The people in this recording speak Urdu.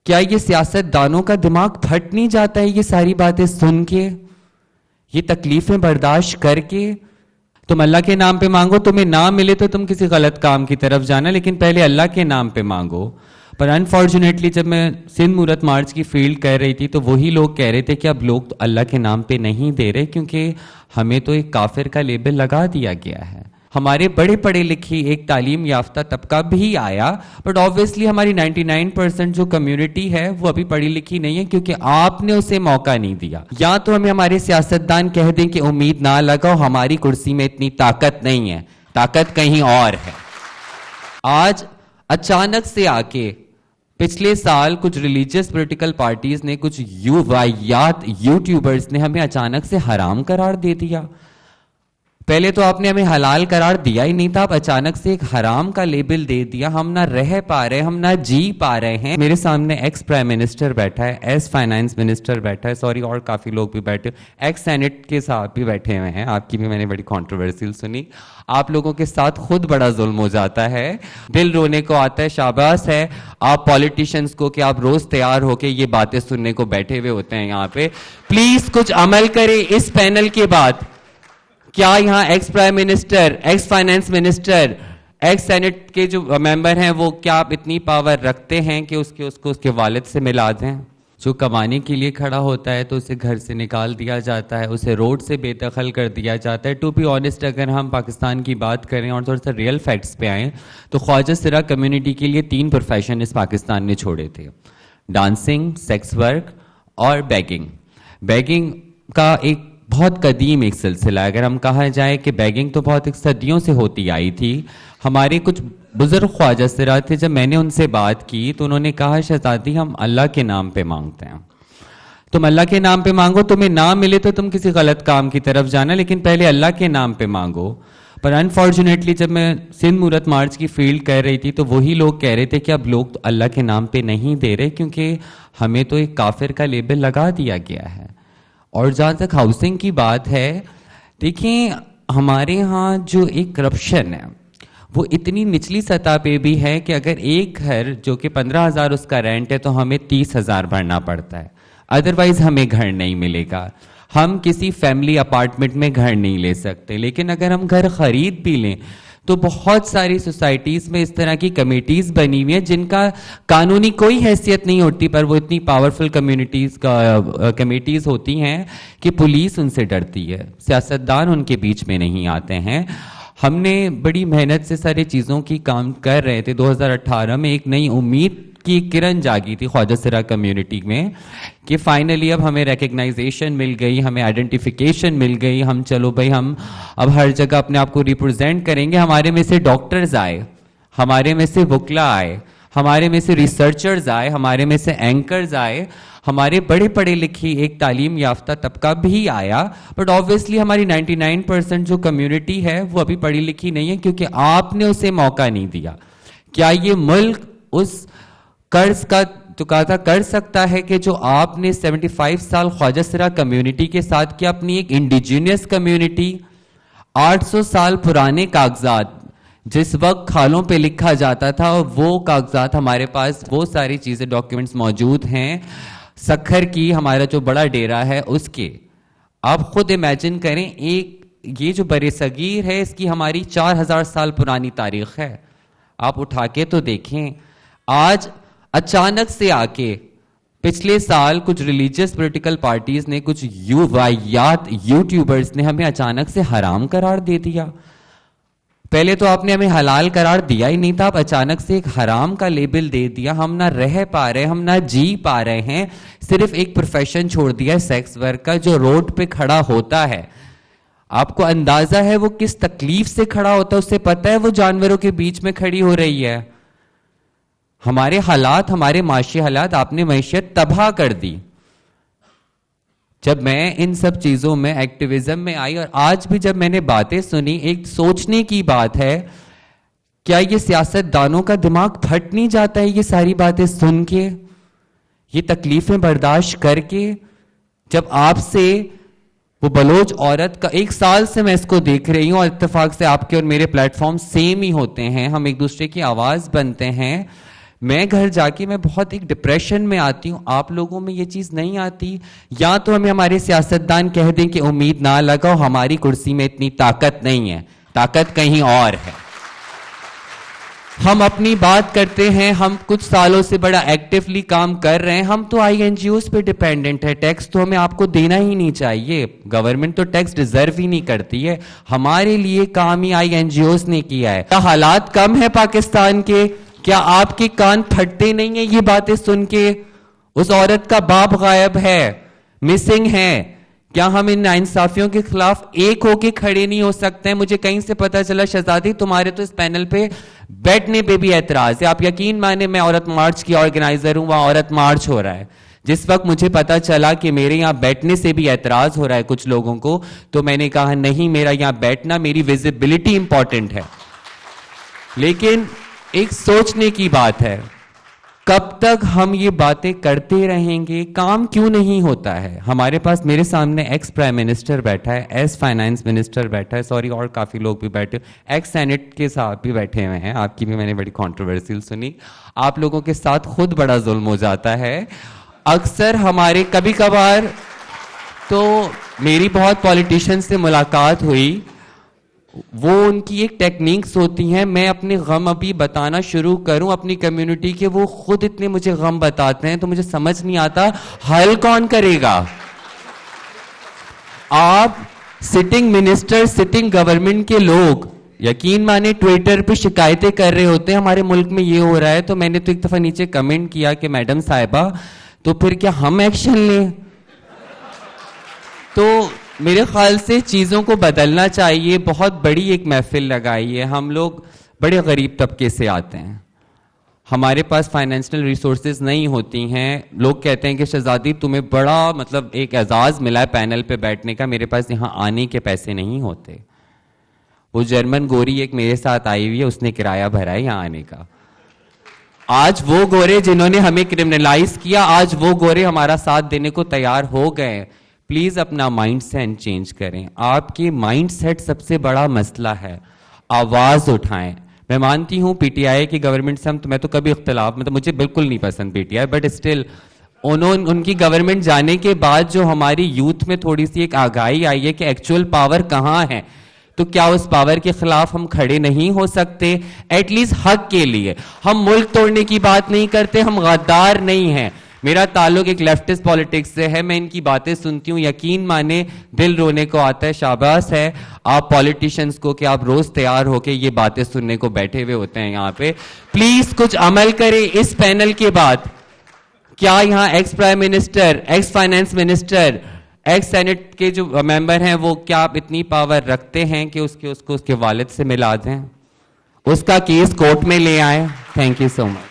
کیا یہ سیاست دانوں کا دماغ پھٹ نہیں جاتا ہے یہ ساری باتیں سن کے، یہ تکلیفیں برداشت کر کے؟ تم اللہ کے نام پہ مانگو، تمہیں نہ ملے تو تم کسی غلط کام کی طرف جانا، لیکن پہلے اللہ کے نام پہ مانگو. پر انفارچونیٹلی جب میں سندھ مورت مارچ کی فیلڈ کر رہی تھی تو وہی لوگ کہہ رہے تھے کہ اب لوگ تو اللہ کے نام پہ نہیں دے رہے کیونکہ ہمیں تو ایک کافر کا لیبل لگا دیا گیا ہے. ہمارے بڑے پڑھے لکھی ایک تعلیم یافتہ طبقہ بھی آیا، بٹ آبویسلی ہماری 99% جو کمیونٹی ہے وہ ابھی پڑھی لکھی نہیں ہے کیونکہ آپ نے اسے موقع نہیں دیا. یا تو ہمیں ہمارے سیاستدان کہہ دیں کہ امید نہ لگاؤ، ہماری کرسی میں اتنی طاقت نہیں ہے، طاقت کہیں اور ہے. آج اچانک سے آ کے پچھلے سال کچھ ریلیجیس پولیٹیکل پارٹیز نے، کچھ یوٹیوبرز نے ہمیں اچانک سے حرام قرار دے دیا. پہلے تو آپ نے ہمیں حلال قرار دیا ہی نہیں تھا، اب اچانک سے ایک حرام کا لیبل دے دیا. ہم نہ رہ پا رہے، ہم نہ جی پا رہے ہیں. میرے سامنے ایکس پرائم منسٹر بیٹھا ہے، ایکس فائنانس منسٹر بیٹھا ہے، اور کافی لوگ بھی بیٹھے، ایکس سینٹ کے ساتھ بھی بیٹھے ہوئے ہیں. آپ کی بھی میں نے بڑی کنٹروورسیل سنی. آپ لوگوں کے ساتھ خود بڑا ظلم ہو جاتا ہے، دل رونے کو آتا ہے. شاباش ہے آپ پولیٹیشنز کو کہ آپ روز تیار ہو کے یہ باتیں سننے کو بیٹھے ہوئے ہوتے ہیں یہاں پہ. پلیز کچھ عمل کریں اس پینل کے بعد. کیا یہاں ex prime minister, ex finance minister, ex senate کے جو ممبر ہیں وہ کیا آپ اتنی پاور رکھتے ہیں کہ اس کو اس کے والد سے ملا دیں؟ جو کمانے کے لیے کھڑا ہوتا ہے تو اسے گھر سے نکال دیا جاتا ہے، اسے روڈ سے بے دخل کر دیا جاتا ہے. ٹو بی آنیسٹ اگر ہم پاکستان کی بات کریں اور تھوڑا سا ریئل فیکٹس پہ آئیں تو خواجہ سرا کمیونٹی کے لیے 3 پروفیشن اس پاکستان نے چھوڑے تھے: ڈانسنگ، سیکس ورک اور بیگنگ. بیگنگ کا ایک بہت قدیم ایک سلسلہ ہے. اگر ہم کہا جائے کہ بیگنگ تو بہت ایک صدیوں سے ہوتی آئی تھی. ہمارے کچھ بزرگ خواجہ سرا تھے، جب میں نے ان سے بات کی تو انہوں نے کہا شہزادی ہم اللہ کے نام پہ مانگتے ہیں. تم اللہ کے نام پہ مانگو، تمہیں نہ ملے تو تم کسی غلط کام کی طرف جانا، لیکن پہلے اللہ کے نام پہ مانگو. پر انفارچونیٹلی جب میں سندھ مورت مارچ کی فیلڈ کر رہی تھی تو وہی لوگ کہہ رہے تھے کہ اب لوگ تو اللہ کے نام پہ نہیں دے رہے کیونکہ ہمیں تو ایک کافر کا لیبل لگا دیا گیا ہے. اور جہاں تک ہاؤسنگ کی بات ہے، دیکھیں ہمارے ہاں جو ایک کرپشن ہے وہ اتنی نچلی سطح پہ بھی ہے کہ اگر ایک گھر جو کہ 15,000 اس کا رینٹ ہے تو ہمیں 30,000 بھرنا پڑتا ہے، ادروائز ہمیں گھر نہیں ملے گا. ہم کسی فیملی اپارٹمنٹ میں گھر نہیں لے سکتے. لیکن اگر ہم گھر خرید بھی لیں تو بہت ساری سوسائٹیز میں اس طرح کی کمیٹیز بنی ہوئی ہیں جن کا قانونی کوئی حیثیت نہیں ہوتی، پر وہ اتنی پاورفل کمیٹیز ہوتی ہیں کہ پولیس ان سے ڈرتی ہے، سیاستدان ان کے بیچ میں نہیں آتے ہیں. ہم نے بڑی محنت سے سارے چیزوں کی کام کر رہے تھے. 2018 میں ایک نئی امید کی کرن جاگی تھی خواجہ سرا کمیونٹی میں کہ فائنلی اب ہمیں ریکگنائزیشن مل گئی، ہمیں آئیڈینٹیفیکیشن مل گئی. ہم چلو بھائی ہم اب ہر جگہ اپنے آپ کو ریپرزینٹ کریں گے. ہمارے میں سے ڈاکٹرز آئے، ہمارے میں سے وکلا آئے، ہمارے میں سے ریسرچرز آئے، ہمارے میں سے اینکرز آئے، ہمارے بڑے پڑھے لکھی ایک تعلیم یافتہ طبقہ بھی آیا. بٹ آبویسلی ہماری 99% جو کمیونٹی ہے وہ ابھی پڑھی لکھی نہیں ہے کیونکہ آپ نے اسے موقع نہیں دیا. کیا یہ ملک اس قرض کا چکاتا کر سکتا ہے کہ جو آپ نے 75 سال خواجہ سرا کمیونٹی کے ساتھ کیا؟ اپنی ایک انڈیجینس کمیونٹی، 800 سال پرانے کاغذات جس وقت کھالوں پہ لکھا جاتا تھا، وہ کاغذات ہمارے پاس، وہ ساری چیزیں ڈاکیومنٹس موجود ہیں. سکھر کی ہمارا جو بڑا ڈیرا ہے اس کے آپ خود امیجن کریں، ایک یہ جو بر صغیر ہے اس کی ہماری 4000 سال پرانی تاریخ ہے. آپ اٹھا کے تو دیکھیں. آج اچانک سے آ کے پچھلے سال کچھ ریلیجیس پولیٹیکل پارٹیز نے، کچھ یوٹیوبرز نے ہمیں اچانک سے حرام قرار دے دیا. پہلے تو آپ نے ہمیں حلال قرار دیا ہی نہیں تھا، اب اچانک سے ایک حرام کا لیبل دے دیا. ہم نہ رہ پا رہے، ہم نہ جی پا رہے ہیں. صرف ایک پروفیشن چھوڑ دیا ہے سیکس ورک کا، جو روڈ پہ کھڑا ہوتا ہے. آپ کو اندازہ ہے وہ کس تکلیف سے کھڑا ہوتا ہے، اسے پتہ ہے وہ جانوروں کے بیچ میں کھڑی ہو رہی ہے. ہمارے حالات، ہمارے معاشی حالات، آپ نے معیشت تباہ کر دی. جب میں ان سب چیزوں میں ایکٹیویزم میں آئی اور آج بھی جب میں نے باتیں سنی، ایک سوچنے کی بات ہے، کیا یہ سیاست دانوں کا دماغ پھٹ نہیں جاتا ہے یہ ساری باتیں سن کے، یہ تکلیفیں برداشت کر کے؟ جب آپ سے وہ بلوچ عورت کا 1 سال سے میں اس کو دیکھ رہی ہوں، اور اتفاق سے آپ کے اور میرے پلیٹ فارم سیم ہی ہوتے ہیں، ہم ایک دوسرے کی آواز بنتے ہیں. میں گھر جا کے میں بہت ایک ڈپریشن میں آتی ہوں. آپ لوگوں میں یہ چیز نہیں آتی؟ یا تو ہمیں ہمارے سیاستدان کہہ دیں کہ امید نہ لگاؤ، ہماری کرسی میں اتنی طاقت نہیں ہے، طاقت کہیں اور ہے. ہم اپنی بات کرتے ہیں، ہم کچھ سالوں سے بڑا ایکٹیولی کام کر رہے ہیں. ہم تو آئی این جی اوز پہ ڈیپینڈنٹ ہے. ٹیکس تو ہمیں آپ کو دینا ہی نہیں چاہیے. گورنمنٹ تو ٹیکس ڈیزرو ہی نہیں کرتی ہے. ہمارے لیے کام ہی آئی این جی اوز نے کیا ہے. کیا حالات کم ہے پاکستان کے؟ کیا آپ کے کان پھٹتے نہیں ہیں یہ باتیں سن کے؟ اس عورت کا باپ غائب ہے، مسنگ ہے. کیا ہم ان ناانصافیوں کے خلاف ایک ہو کے کھڑے نہیں ہو سکتے ہیں؟ مجھے کہیں سے پتا چلا شہزادی تمہارے تو اس پینل پہ بیٹھنے پہ بھی اعتراض ہے. آپ یقین مانے میں عورت مارچ کی آرگنائزر ہوں، وہاں عورت مارچ ہو رہا ہے. جس وقت مجھے پتا چلا کہ میرے یہاں بیٹھنے سے بھی اعتراض ہو رہا ہے کچھ لوگوں کو، تو میں نے کہا نہیں، میرا یہاں بیٹھنا، میری ویزیبلٹی امپورٹنٹ ہے. لیکن ایک سوچنے کی بات ہے، کب تک ہم یہ باتیں کرتے رہیں گے؟ کام کیوں نہیں ہوتا ہے؟ ہمارے پاس میرے سامنے ایکس پرائم منسٹر بیٹھا ہے، ایکس فائنانس منسٹر بیٹھا ہے، سوری اور کافی لوگ بھی بیٹھے، ایکس سینٹ کے صاحب بھی بیٹھے ہوئے ہیں. آپ کی بھی میں نے بڑی کنٹروورسیل سنی. آپ لوگوں کے ساتھ خود بڑا ظلم ہو جاتا ہے. اکثر ہمارے کبھی کبھار تو میری بہت پولیٹیشین سے ملاقات ہوئی، وہ ان کی ایک ٹیکنیکس ہوتی ہیں. میں اپنے غم ابھی بتانا شروع کروں اپنی کمیونٹی کے، وہ خود اتنے مجھے غم بتاتے ہیں تو مجھے سمجھ نہیں آتا حل کون کرے گا. آپ سٹنگ منسٹر، سٹنگ گورنمنٹ کے لوگ یقین مانے ٹویٹر پہ شکایتیں کر رہے ہوتے ہیں ہمارے ملک میں یہ ہو رہا ہے. تو میں نے تو ایک دفعہ نیچے کمنٹ کیا کہ میڈم صاحبہ تو پھر کیا ہم ایکشن لیں؟ تو میرے خیال سے چیزوں کو بدلنا چاہیے. بہت بڑی ایک محفل لگائی ہے. ہم لوگ بڑے غریب طبقے سے آتے ہیں، ہمارے پاس فائنینشیل ریسورسز نہیں ہوتی ہیں. لوگ کہتے ہیں کہ شہزادی تمہیں بڑا مطلب ایک اعزاز ملا ہے پینل پہ بیٹھنے کا. میرے پاس یہاں آنے کے پیسے نہیں ہوتے. وہ جرمن گوری ایک میرے ساتھ آئی ہوئی ہے، اس نے کرایہ بھرا ہے یہاں آنے کا. آج وہ گورے جنہوں نے ہمیں کرمنلائز کیا، آج وہ گورے ہمارا ساتھ دینے کو تیار ہو گئے. پلیز اپنا مائنڈ سیٹ چینج کریں. آپ کی مائنڈ سیٹ سب سے بڑا مسئلہ ہے. آواز اٹھائیں. میں مانتی ہوں پی ٹی آئی کی گورنمنٹ سے میں تو کبھی اختلاف، مطلب مجھے بالکل نہیں پسند P T I, but still in کی گورنمنٹ جانے کے بعد جو ہماری یوتھ میں تھوڑی سی ایک آگاہی آئی ہے کہ ایکچوئل پاور کہاں ہے، تو کیا اس پاور کے خلاف ہم کھڑے نہیں ہو سکتے؟ ایٹ لیسٹ حق کے لیے. ہم ملک توڑنے کی بات نہیں کرتے، ہم غدار نہیں ہیں. میرا تعلق ایک لیفٹسٹ پالیٹکس سے ہے. میں ان کی باتیں سنتی ہوں، یقین مانے دل رونے کو آتا ہے. شاباش ہے آپ پالیٹیشنز کو کہ آپ روز تیار ہو کے یہ باتیں سننے کو بیٹھے ہوئے ہوتے ہیں یہاں پہ. پلیز کچھ عمل کریں اس پینل کے بعد. کیا یہاں ex prime minister, ex finance minister, ex senate کے جو ممبر ہیں وہ کیا آپ اتنی پاور رکھتے ہیں کہ اس کے والد سے ملا دیں، اس کا کیس کورٹ میں لے آئیں؟ Thank you so much.